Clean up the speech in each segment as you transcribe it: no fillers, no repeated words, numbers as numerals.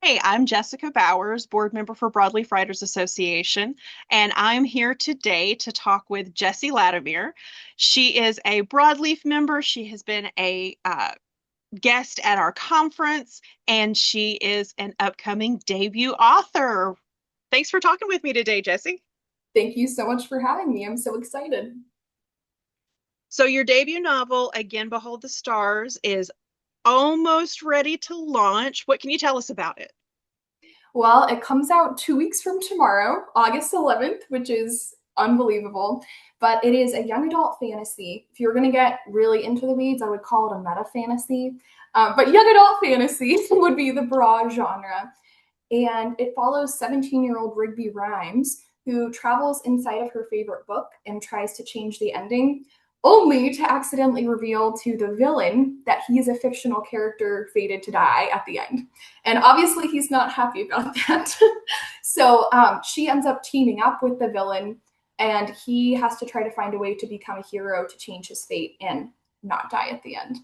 Hey, I'm Jessica Bowers, board member for Broadleaf Writers Association, and I'm here today to talk with Jessie Latimer. She is a Broadleaf member. She has been a guest at our conference, and she is an upcoming debut author. Thanks for talking with me today, Jessie. Thank you so much for having me. I'm so excited. So, your debut novel, Again Behold the Stars, is almost ready to launch. What can you tell us about it? Well, it comes out 2 weeks from tomorrow, August 11th, which is unbelievable. But it is a young adult fantasy. If you're going to get really into the weeds, I would call it a meta fantasy. But young adult fantasy would be the broad genre. And it follows 17-year-old Rigby Rhymes, who travels inside of her favorite book and tries to change the ending, only to accidentally reveal to the villain that he is a fictional character fated to die at the end. And obviously, he's not happy about that. So she ends up teaming up with the villain, and he has to try to find a way to become a hero to change his fate and not die at the end.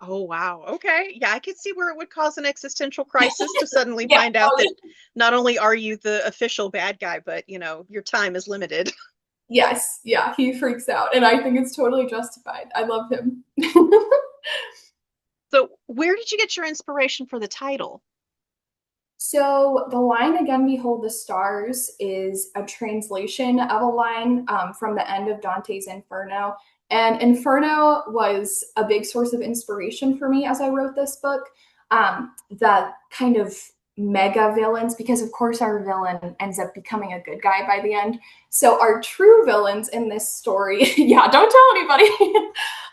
Oh, wow. Okay. Yeah, I could see where it would cause an existential crisis to suddenly Yeah. find out that not only are you the official bad guy, but your time is limited. Yes, yeah, he freaks out, and I think it's totally justified. I love him. So, where did you get your inspiration for the title? So the line "Again Behold the Stars" is a translation of a line from the end of Dante's Inferno. And Inferno was a big source of inspiration for me as I wrote this book. The kind of mega villains, because of course our villain ends up becoming a good guy by the end. So our true villains in this story, yeah, don't tell anybody.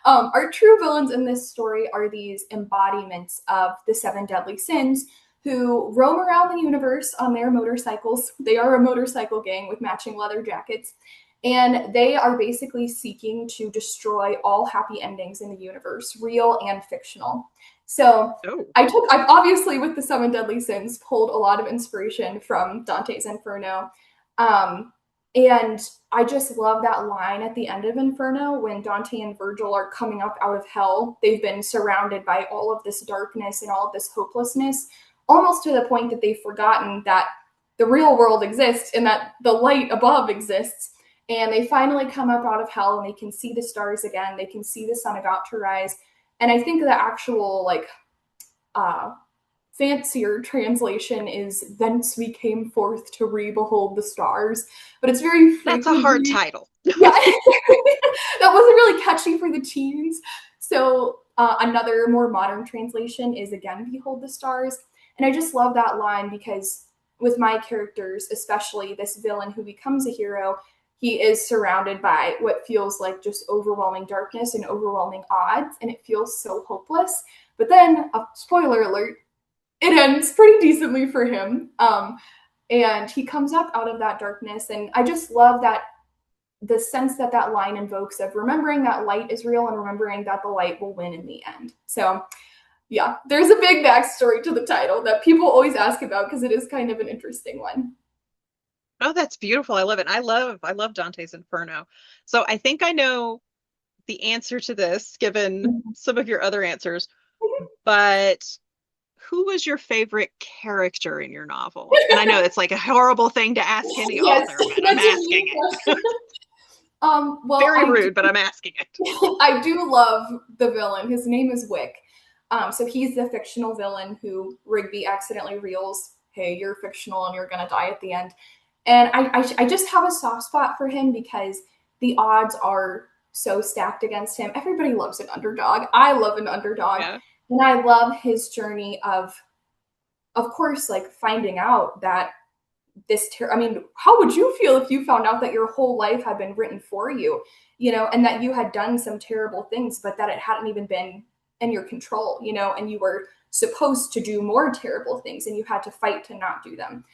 Our true villains in this story are these embodiments of the seven deadly sins who roam around the universe on their motorcycles. They are a motorcycle gang with matching leather jackets. And they are basically seeking to destroy all happy endings in the universe, real and fictional. So Oh, I've obviously, with the seven deadly sins, pulled a lot of inspiration from Dante's Inferno. Um, and I just love that line at the end of Inferno when Dante and Virgil are coming up out of hell. They've been surrounded by all of this darkness and all of this hopelessness, almost to the point that they've forgotten that the real world exists and that the light above exists. And they finally come up out of hell and they can see the stars again. They can see the sun about to rise. And I think the actual uh, fancier translation is "Thence we came forth to re-behold the stars," but it's very that's a hard frequently, title. yeah, that wasn't really catchy for the teens. So another more modern translation is "Again Behold the Stars," and I just love that line because with my characters, especially this villain who becomes a hero, he is surrounded by what feels like just overwhelming darkness and overwhelming odds, and it feels so hopeless. But then, spoiler alert, it ends pretty decently for him. And he comes up out of that darkness. And I just love that the sense that that line invokes of remembering that light is real and remembering that the light will win in the end. So, yeah, there's a big backstory to the title that people always ask about because it is kind of an interesting one. Oh, that's beautiful. I love it. I love Dante's Inferno. So, I think I know the answer to this, given some of your other answers, but who was your favorite character in your novel? And I know it's like a horrible thing to ask any Yes, author, but I'm that's a asking mean it. question. Well, Very rude, but I'm asking it. I do love the villain. His name is Wick. So he's the fictional villain who Rigby accidentally reels, "Hey, you're fictional and you're gonna die at the end." And I just have a soft spot for him because the odds are so stacked against him. Everybody loves an underdog. I love an underdog, Yeah. and I love his journey of course, like finding out that I mean, how would you feel if you found out that your whole life had been written for you, and that you had done some terrible things, but that it hadn't even been in your control, and you were supposed to do more terrible things and you had to fight to not do them.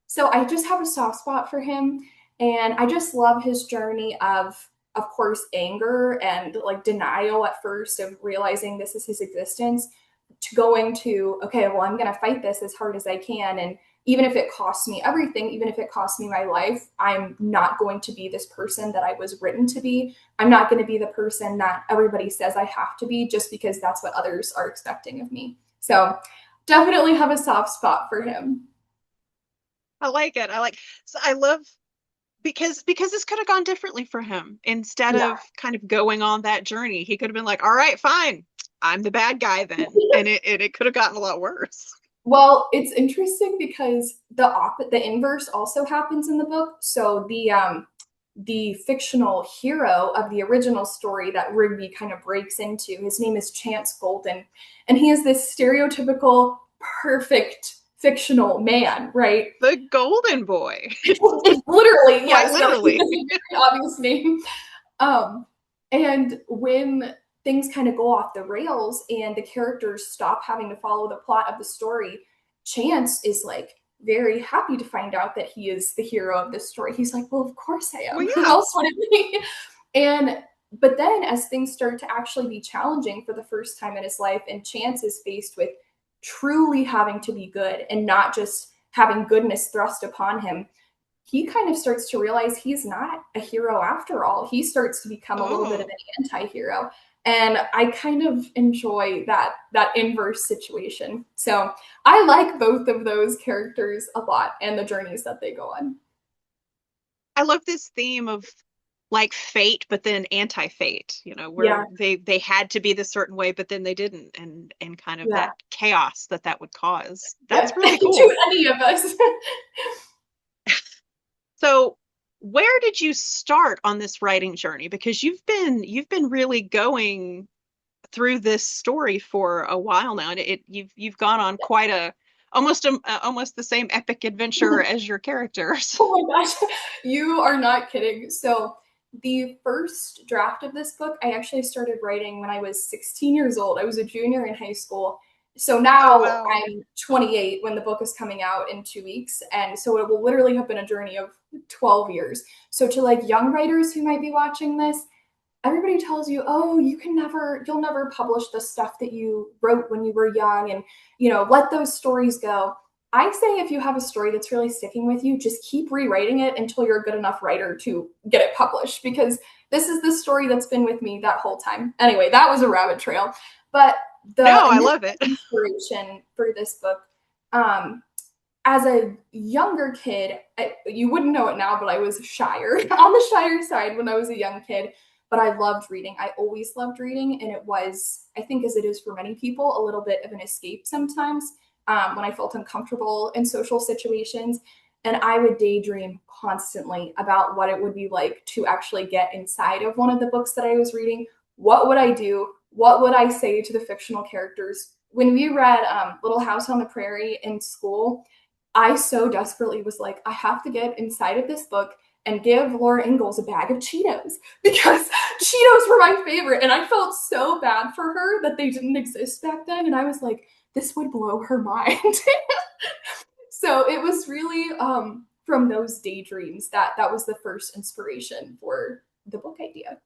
So I just have a soft spot for him, and I just love his journey of course, anger and like denial at first of realizing this is his existence, to going to, okay, well, I'm going to fight this as hard as I can. And even if it costs me everything, even if it costs me my life, I'm not going to be this person that I was written to be. I'm not going to be the person that everybody says I have to be just because that's what others are expecting of me. So definitely have a soft spot for him. I like it. So I love because this could have gone differently for him. Instead Yeah. of kind of going on that journey, he could have been like, all right, fine. I'm the bad guy then. And it could have gotten a lot worse. Well, it's interesting because the inverse also happens in the book. So the fictional hero of the original story that Rigby kind of breaks into, his name is Chance Golden, and he is this stereotypical perfect fictional man, right? The golden boy. Literally, Quite yes, no, it's literally. a very obvious name. Um, and when things kind of go off the rails and the characters stop having to follow the plot of the story, Chance is like very happy to find out that he is the hero of this story. He's like, well, of course I Well, am. Who yeah. else would it be? And but then as things start to actually be challenging for the first time in his life, and Chance is faced with truly having to be good and not just having goodness thrust upon him, he kind of starts to realize he's not a hero after all. He starts to become a little bit of Oh, an anti-hero. And I kind of enjoy that inverse situation. So I like both of those characters a lot and the journeys that they go on. I love this theme of like fate, but then anti-fate, where Yeah, they had to be this certain way, but then they didn't, and kind of yeah, that chaos that would cause. That's yep. really To cool. any of us. So, where did you start on this writing journey? Because you've been really going through this story for a while now, and you've gone on quite almost the same epic adventure as your characters. Oh my gosh, you are not kidding. So, the first draft of this book, I actually started writing when I was 16 years old. I was a junior in high school. So Oh now wow. I'm 28 when the book is coming out in 2 weeks. And so it will literally have been a journey of 12 years. So, to like young writers who might be watching this, everybody tells you, oh, you'll never publish the stuff that you wrote when you were young, and let those stories go. I say if you have a story that's really sticking with you, just keep rewriting it until you're a good enough writer to get it published, because this is the story that's been with me that whole time. Anyway, that was a rabbit trail. But the No, I initial love it. inspiration for this book, um, as a younger kid, you wouldn't know it now, but I was shyer on the shyer side when I was a young kid. But I loved reading. I always loved reading. And it was, I think, as it is for many people, a little bit of an escape sometimes when I felt uncomfortable in social situations. And I would daydream constantly about what it would be like to actually get inside of one of the books that I was reading. What would I do? What would I say to the fictional characters? When we read Little House on the Prairie in school, I so desperately was like, I have to get inside of this book and give Laura Ingalls a bag of Cheetos because Cheetos were my favorite. And I felt so bad for her that they didn't exist back then. And I was like, this would blow her mind. So it was really from those daydreams that was the first inspiration for the book idea.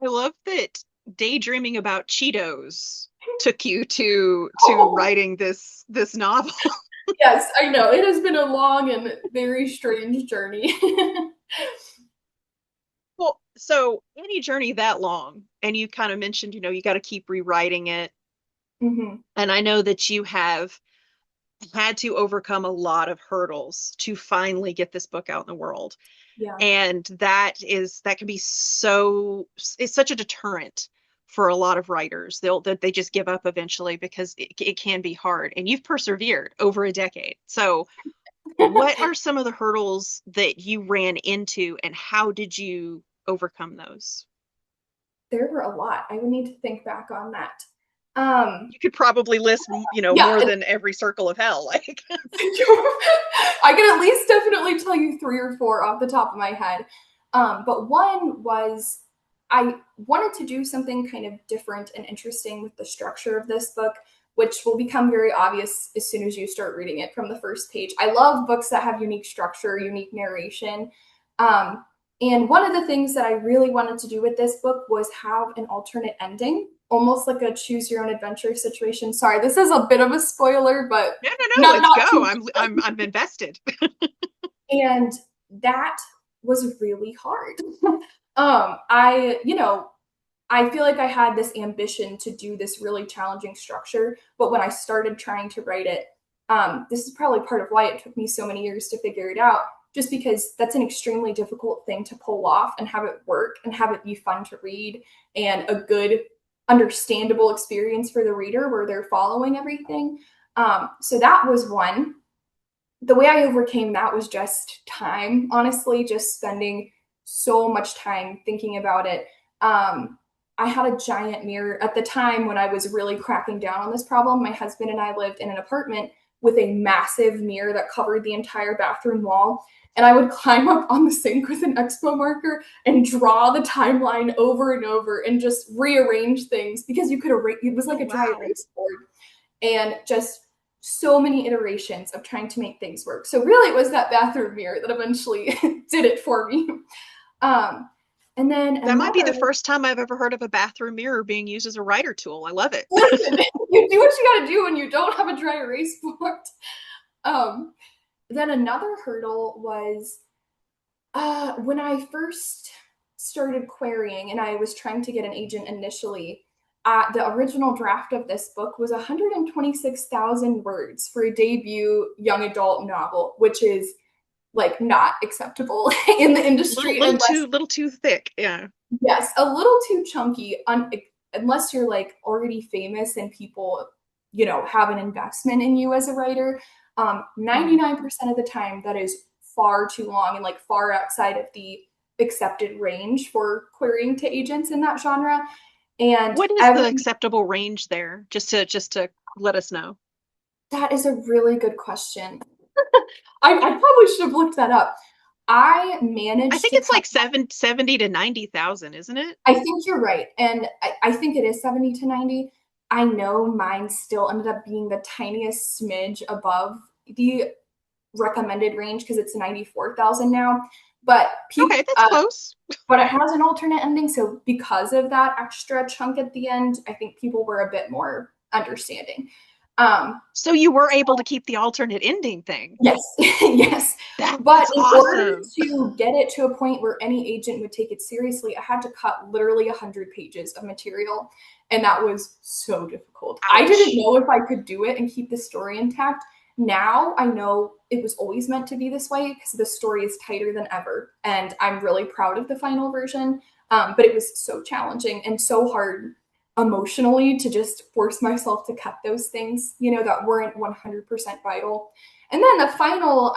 I love that daydreaming about Cheetos took you to Oh, writing this novel. yes, I know. It has been a long and very strange journey. Well, so any journey that long, and you kind of mentioned, you got to keep rewriting it. Hmm. And I know that you have had to overcome a lot of hurdles to finally get this book out in the world. Yeah. And that can be it's such a deterrent for a lot of writers. They just give up eventually because it can be hard. And you've persevered over a decade. So what are some of the hurdles that you ran into and how did you overcome those? There were a lot. I would need to think back on that. Um, You could probably list, yeah, more than every circle of hell. Like, I can at least definitely tell you three or four off the top of my head. But one was I wanted to do something kind of different and interesting with the structure of this book, which will become very obvious as soon as you start reading it from the first page. I love books that have unique structure, unique narration. Um, and one of the things that I really wanted to do with this book was have an alternate ending, almost like a choose your own adventure situation. Sorry, this is a bit of a spoiler, but no, no, no, not let's not go. too. I'm invested. And that was really hard. I I feel like I had this ambition to do this really challenging structure, but when I started trying to write it, this is probably part of why it took me so many years to figure it out, just because that's an extremely difficult thing to pull off and have it work and have it be fun to read and a good, understandable experience for the reader where they're following everything. So that was one. The way I overcame that was just time, honestly, just spending so much time thinking about it. I had a giant mirror at the time when I was really cracking down on this problem. My husband and I lived in an apartment with a massive mirror that covered the entire bathroom wall. And I would climb up on the sink with an expo marker and draw the timeline over and over and just rearrange things because you could erase, it was like Oh, a dry wow. erase board. And just so many iterations of trying to make things work. So really it was that bathroom mirror that eventually did it for me. Um, and then That might be another, the first time I've ever heard of a bathroom mirror being used as a writer tool. I love it. listen, you do what you gotta do when you don't have a dry erase board. Um, then another hurdle was when I first started querying and I was trying to get an agent initially, the original draft of this book was 126,000 words for a debut young adult novel, which is like not acceptable in the Little, industry unless, little too thick. Yeah. yes, a little too chunky unless you're like already famous and people, have an investment in you as a writer. Hmm. 99% of the time that is far too long and like far outside of the accepted range for querying to agents in that genre. And What is the every acceptable range there? Just to let us know. that is a really good question. I probably should have looked that up. I I managed think to it's cut. like 70 to 90,000, isn't it? I think you're right. And I think it is 70 to 90. I know mine still ended up being the tiniest smidge above the recommended range because it's 94,000 now. But Okay, that's close. but it has an alternate ending. So because of that extra chunk at the end, I think people were a bit more understanding. Um, So you were able to keep the alternate ending thing. Yes, yes. But That's in order awesome. to get it to a point where any agent would take it seriously, I had to cut literally 100 pages of material. And that was so difficult. I didn't Ouch. know if I could do it and keep the story intact. Now I know it was always meant to be this way because the story is tighter than ever. And I'm really proud of the final version. But it was so challenging and so hard emotionally to just force myself to cut those things, that weren't 100% vital. And then the final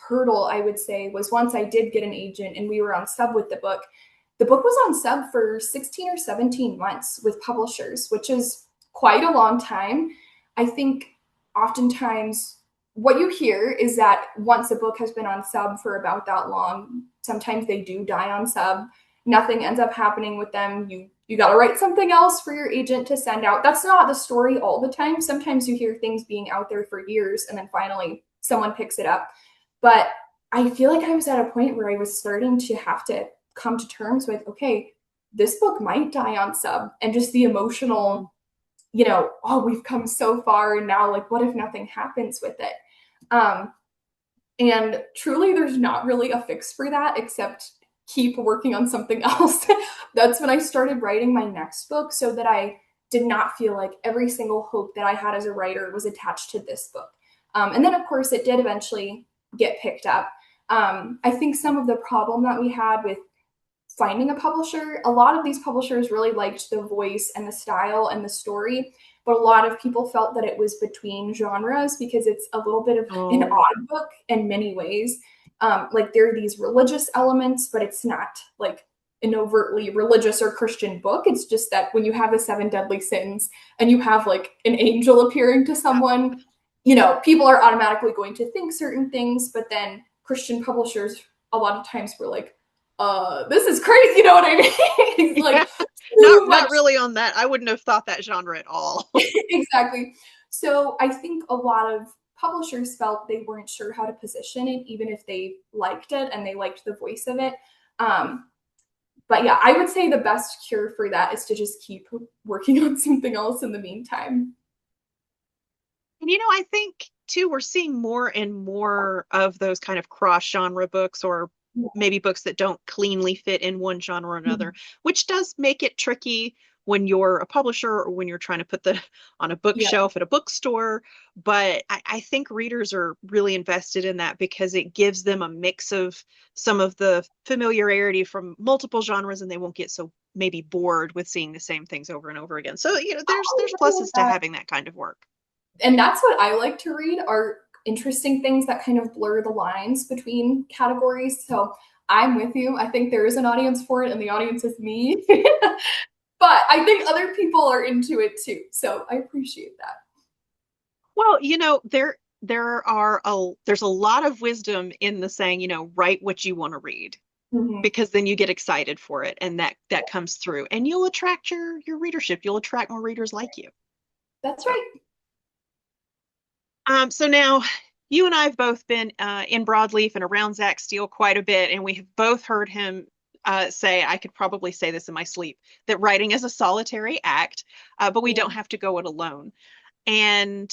hurdle, I would say, was once I did get an agent and we were on sub with the book. The book was on sub for 16 or 17 months with publishers, which is quite a long time. I think oftentimes what you hear is that once a book has been on sub for about that long, sometimes they do die on sub. Nothing ends up happening with them. You got to write something else for your agent to send out. That's not the story all the time. Sometimes you hear things being out there for years and then finally someone picks it up. But I feel like I was at a point where I was starting to have to come to terms with, okay, this book might die on sub, and just the Mm. emotional, oh, we've come so far and now like what if nothing happens with it? Um, and truly there's not really a fix for that except keep working on something else. That's when I started writing my next book so that I did not feel like every single hope that I had as a writer was attached to this book. And then, of course, it did eventually get picked up. I think some of the problem that we had with finding a publisher, a lot of these publishers really liked the voice and the style and the story, but a lot of people felt that it was between genres because it's a little bit of an Oh, odd book in many ways. Like there are these religious elements, but it's not like an overtly religious or Christian book. It's just that when you have the seven deadly sins and you have like an angel appearing to oh, someone, people are automatically going to think certain things, but then Christian publishers a lot of times were like, this is crazy, you know what I mean? It's like yeah. too much. Not really on that. I wouldn't have thought that genre at all. Exactly. So I think a lot of publishers felt they weren't sure how to position it, even if they liked it and they liked the voice of it. Um, but yeah, I would say the best cure for that is to just keep working on something else in the meantime. And I think too, we're seeing more and more of those kind of cross genre books or maybe books that don't cleanly fit in one genre or another, Mhm. which does make it tricky when you're a publisher or when you're trying to put the on a Yeah. bookshelf at a bookstore. But I think readers are really invested in that because it gives them a mix of some of the familiarity from multiple genres, and they won't get so maybe bored with seeing the same things over and over again. So, I there's agree with pluses to that. having that kind of work. And that's what I like to read are interesting things that kind of blur the lines between categories. So I'm with you. I think there is an audience for it, and the audience is me. But I think other people are into it too. So I appreciate that. Well, there's a lot of wisdom in the saying, write what you want to read, Mhm. because then you get excited for it, and that comes through, and you'll attract your readership. You'll attract more readers like you. That's So, right. so now you and I have both been in Broadleaf and around Zach Steele quite a bit, and we have both heard him say, I could probably say this in my sleep, that writing is a solitary act, but we Yeah. don't have to go it alone. And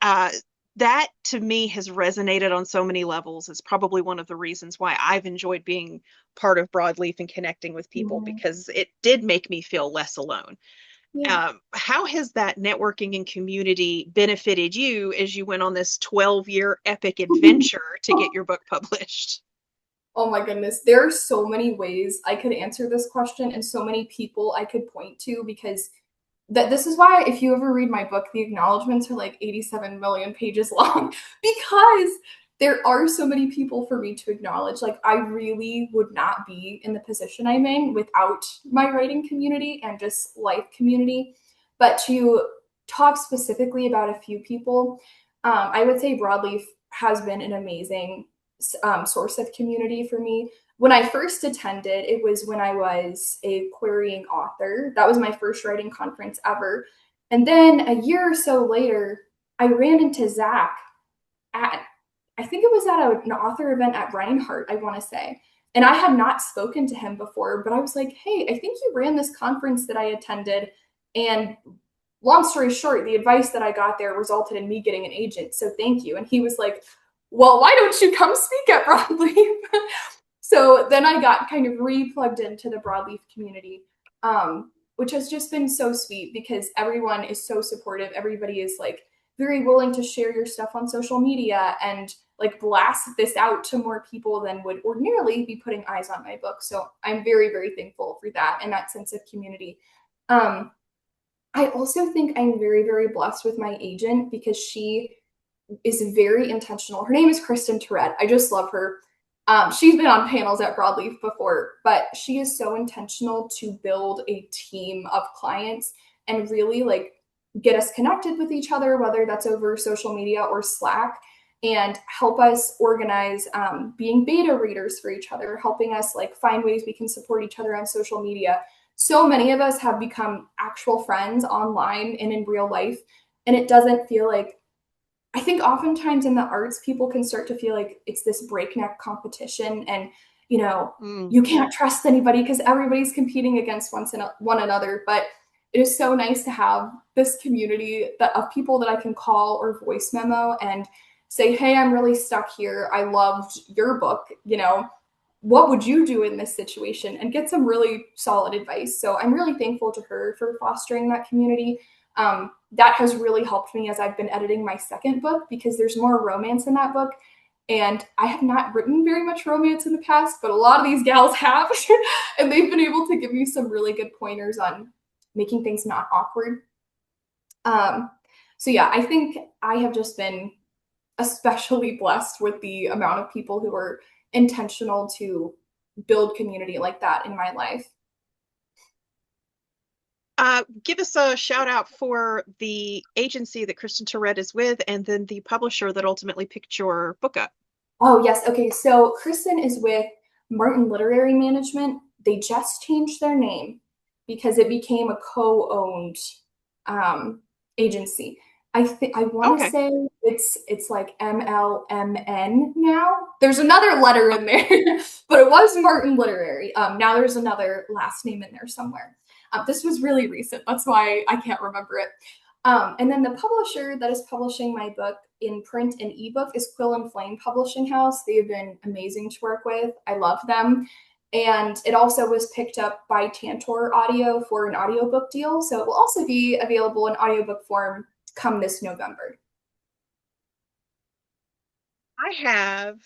uh, that to me has resonated on so many levels. It's probably one of the reasons why I've enjoyed being part of Broadleaf and connecting with people, Mhm. because it did make me feel less alone. Yeah. How has that networking and community benefited you as you went on this 12-year epic adventure to get your book published? Oh my goodness. There are so many ways I could answer this question and so many people I could point to because that this is why if you ever read my book, the acknowledgments are like 87 million pages long because there are so many people for me to acknowledge. Like I really would not be in the position I'm in without my writing community and just life community. But to talk specifically about a few people, I would say Broadleaf has been an amazing source of community for me. When I first attended, it was when I was a querying author. That was my first writing conference ever. And then a year or so later, I ran into Zach at, I think it was at an author event at Reinhardt, I want to say. And I had not spoken to him before, but I was like, hey, I think you ran this conference that I attended. And long story short, the advice that I got there resulted in me getting an agent. So thank you. And he was like, well, why don't you come speak at Broadleaf? So then I got kind of re-plugged into the Broadleaf community, which has just been so sweet because everyone is so supportive. Everybody is like very willing to share your stuff on social media and like blast this out to more people than would ordinarily be putting eyes on my book. So I'm very, very thankful for that and that sense of community. Um, I also think I'm very, very blessed with my agent because she is very intentional. Her name is Kristen Tourette. I just love her. She's been on panels at Broadleaf before, but she is so intentional to build a team of clients and really like get us connected with each other, whether that's over social media or Slack, and help us organize being beta readers for each other, helping us like find ways we can support each other on social media. So many of us have become actual friends online and in real life, and it doesn't feel like I think oftentimes in the arts, people can start to feel like it's this breakneck competition and, you know, Mm. you can't trust anybody because everybody's competing against one another. But it is so nice to have this community of people that I can call or voice memo and say, hey, I'm really stuck here. I loved your book. What would you do in this situation? And get some really solid advice. So I'm really thankful to her for fostering that community. That has really helped me as I've been editing my second book because there's more romance in that book. And I have not written very much romance in the past, but a lot of these gals have. And they've been able to give me some really good pointers on making things not awkward. Um, so, yeah, I think I have just been especially blessed with the amount of people who are intentional to build community like that in my life. Give us a shout out for the agency that Kristen Tourette is with, and then the publisher that ultimately picked your book up. Oh, yes. Okay. So Kristen is with Martin Literary Management. They just changed their name because it became a co-owned um, agency. I want to Okay. say it's like MLMN now. There's another letter in there, but it was Martin Literary. Now there's another last name in there somewhere. This was really recent. That's why I can't remember it. And then the publisher that is publishing my book in print and ebook is Quill and Flame Publishing House. They have been amazing to work with. I love them. And it also was picked up by Tantor Audio for an audiobook deal. So it will also be available in audiobook form come this November. I have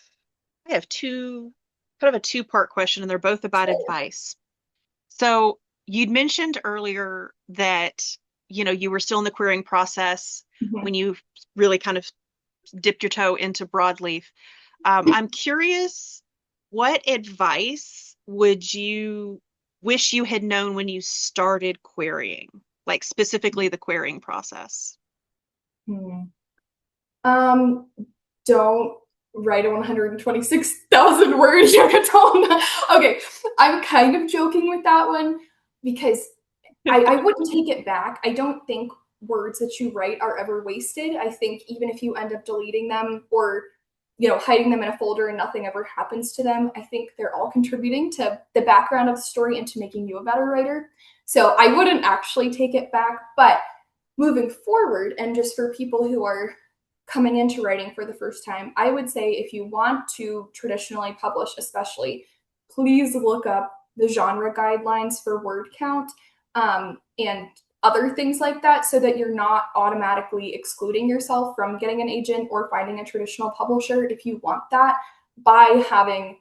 I have two kind of a two-part question, and they're both about Sure. advice. So you'd mentioned earlier that, you were still in the querying process Mhm. when you really kind of dipped your toe into broadleaf. I'm curious, what advice would you wish you had known when you started querying, like specifically the querying process? Hmm. Um, don't write a 126,000 word Yucatan. Okay, I'm kind of joking with that one because I wouldn't take it back. I don't think words that you write are ever wasted. I think even if you end up deleting them or hiding them in a folder and nothing ever happens to them, I think they're all contributing to the background of the story and to making you a better writer. So I wouldn't actually take it back, but moving forward and just for people who are coming into writing for the first time, I would say if you want to traditionally publish, especially, please look up the genre guidelines for word count and other things like that so that you're not automatically excluding yourself from getting an agent or finding a traditional publisher if you want that by having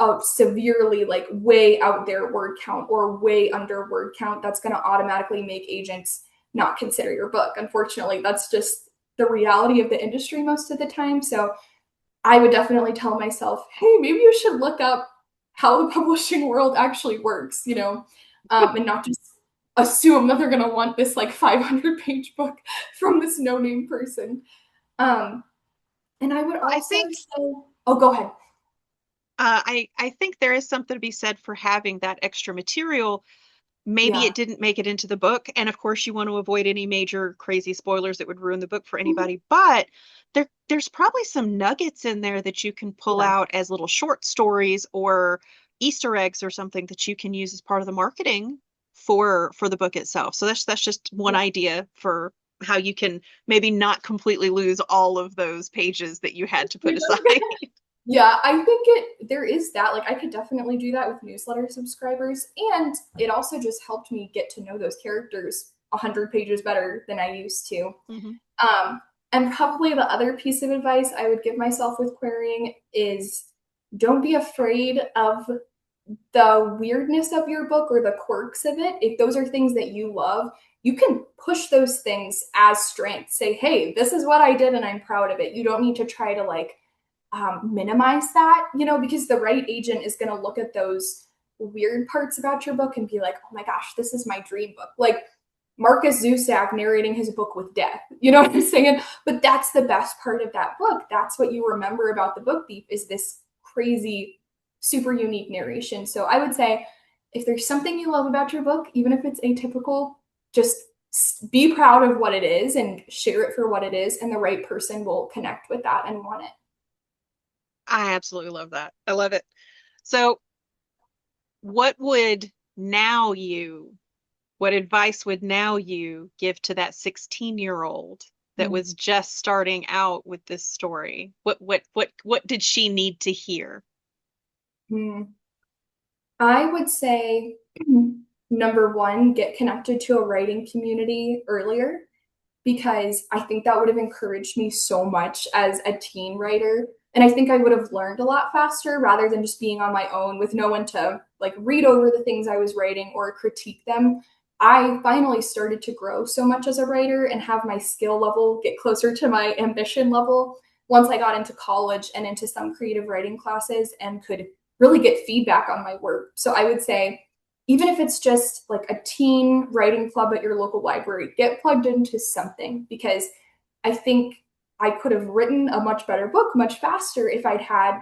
a severely like way out there word count or way under word count that's going to automatically make agents not consider your book. Unfortunately, that's just the reality of the industry most of the time. So I would definitely tell myself, hey, maybe you should look up how the publishing world actually works, and not just assume that they're going to want this like 500-page book from this no name person. Um, and I would Well, I also think say, oh, go ahead. I think there is something to be said for having that extra material. Maybe Yeah. it didn't make it into the book, and of course you want to avoid any major crazy spoilers that would ruin the book for anybody, but there's probably some nuggets in there that you can pull Yeah. out as little short stories or Easter eggs or something that you can use as part of the marketing for the book itself. So that's just one Yeah. idea for how you can maybe not completely lose all of those pages that you had to put aside. Yeah, I think there is that. Like I could definitely do that with newsletter subscribers. And it also just helped me get to know those characters 100 pages better than I used to. Mhm. Um, and probably the other piece of advice I would give myself with querying is don't be afraid of the weirdness of your book or the quirks of it. If those are things that you love, you can push those things as strengths. Say, hey, this is what I did and I'm proud of it. You don't need to try to like minimize that, because the right agent is going to look at those weird parts about your book and be like, oh my gosh, this is my dream book. Like Marcus Zusak narrating his book with death. You know what I'm saying? But that's the best part of that book. That's what you remember about the book thief is this crazy, super unique narration. So I would say if there's something you love about your book, even if it's atypical, just be proud of what it is and share it for what it is, and the right person will connect with that and want it. I absolutely love that. I love it. So, what would now you, what advice would now you give to that 16-year-old that Hmm. was just starting out with this story? What did she need to hear? Hmm. I would say number one, get connected to a writing community earlier because I think that would have encouraged me so much as a teen writer. And I think I would have learned a lot faster rather than just being on my own with no one to like read over the things I was writing or critique them. I finally started to grow so much as a writer and have my skill level get closer to my ambition level once I got into college and into some creative writing classes and could really get feedback on my work. So I would say even if it's just like a teen writing club at your local library, get plugged into something because I think I could have written a much better book much faster if I'd had,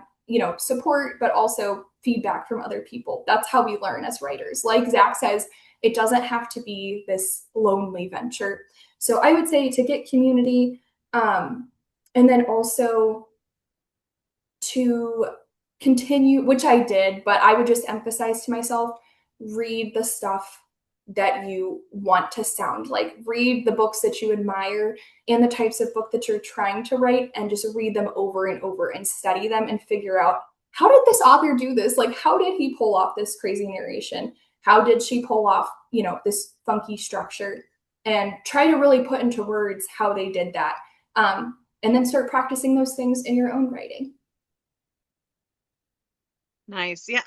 support, but also feedback from other people. That's how we learn as writers. Like Zach says, it doesn't have to be this lonely venture. So I would say to get community, and then also to continue, which I did, but I would just emphasize to myself read the stuff that you want to sound like. Read the books that you admire and the types of book that you're trying to write, and just read them over and over and study them and figure out, how did this author do this? Like, how did he pull off this crazy narration? How did she pull off, this funky structure? And try to really put into words how they did that. And then start practicing those things in your own writing. Nice. Yeah,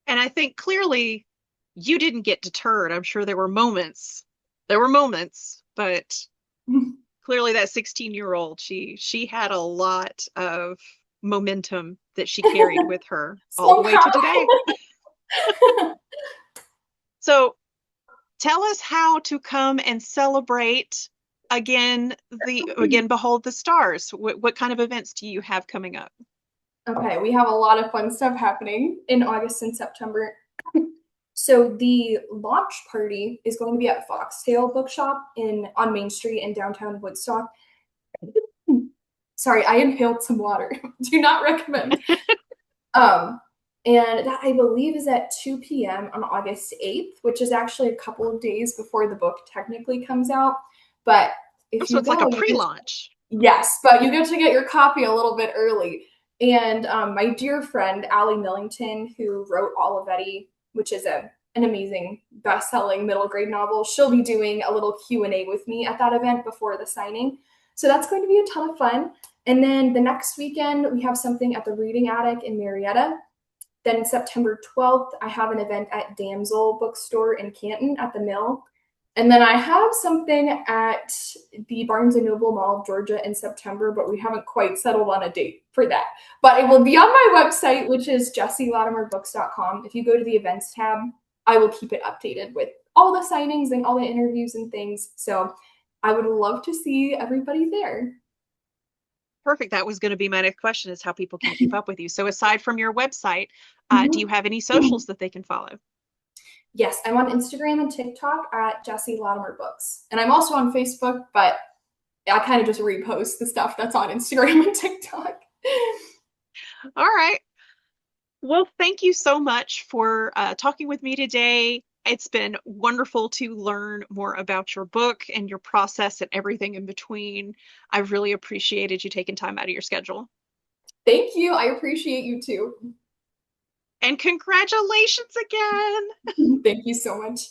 I think clearly you didn't get deterred. I'm sure there were moments. There were moments, but clearly that 16-year-old, she had a lot of momentum that she carried with her all the way Somehow. to today. So tell us how to come and celebrate again, Behold the Stars. What kind of events do you have coming up? Okay, we have a lot of fun stuff happening in August and September. So the launch party is going to be at Foxtail Bookshop on Main Street in downtown Woodstock. Sorry, I inhaled some water. Do not recommend. Um, and that, I believe, is at 2 p.m. on August 8th, which is actually a couple of days before the book technically comes out. But Oh, if so you it's like a go, you get to, pre-launch. yes, but you get to get your copy a little bit early. And my dear friend Allie Millington, who wrote Olivetti, which is an amazing best-selling middle grade novel, she'll be doing a little Q&A with me at that event before the signing. So that's going to be a ton of fun. And then the next weekend, we have something at the Reading Attic in Marietta. Then September 12th, I have an event at Damsel Bookstore in Canton at the Mill. And then I have something at the Barnes& and Noble Mall of Georgia in September, but we haven't quite settled on a date for that. But it will be on my website, which is jessielatimerbooks.com. If you go to the events tab, I will keep it updated with all the signings and all the interviews and things. So I would love to see everybody there. Perfect. That was going to be my next question is how people can keep up with you. So aside from your website, do you Mhm. have any socials that they can follow? Yes, I'm on Instagram and TikTok at Jessie Latimer Books. And I'm also on Facebook, but I kind of just repost the stuff that's on Instagram and TikTok. All right. Well, thank you so much for talking with me today. It's been wonderful to learn more about your book and your process and everything in between. I really appreciated you taking time out of your schedule. Thank you. I appreciate you too. And congratulations again. Thank you so much.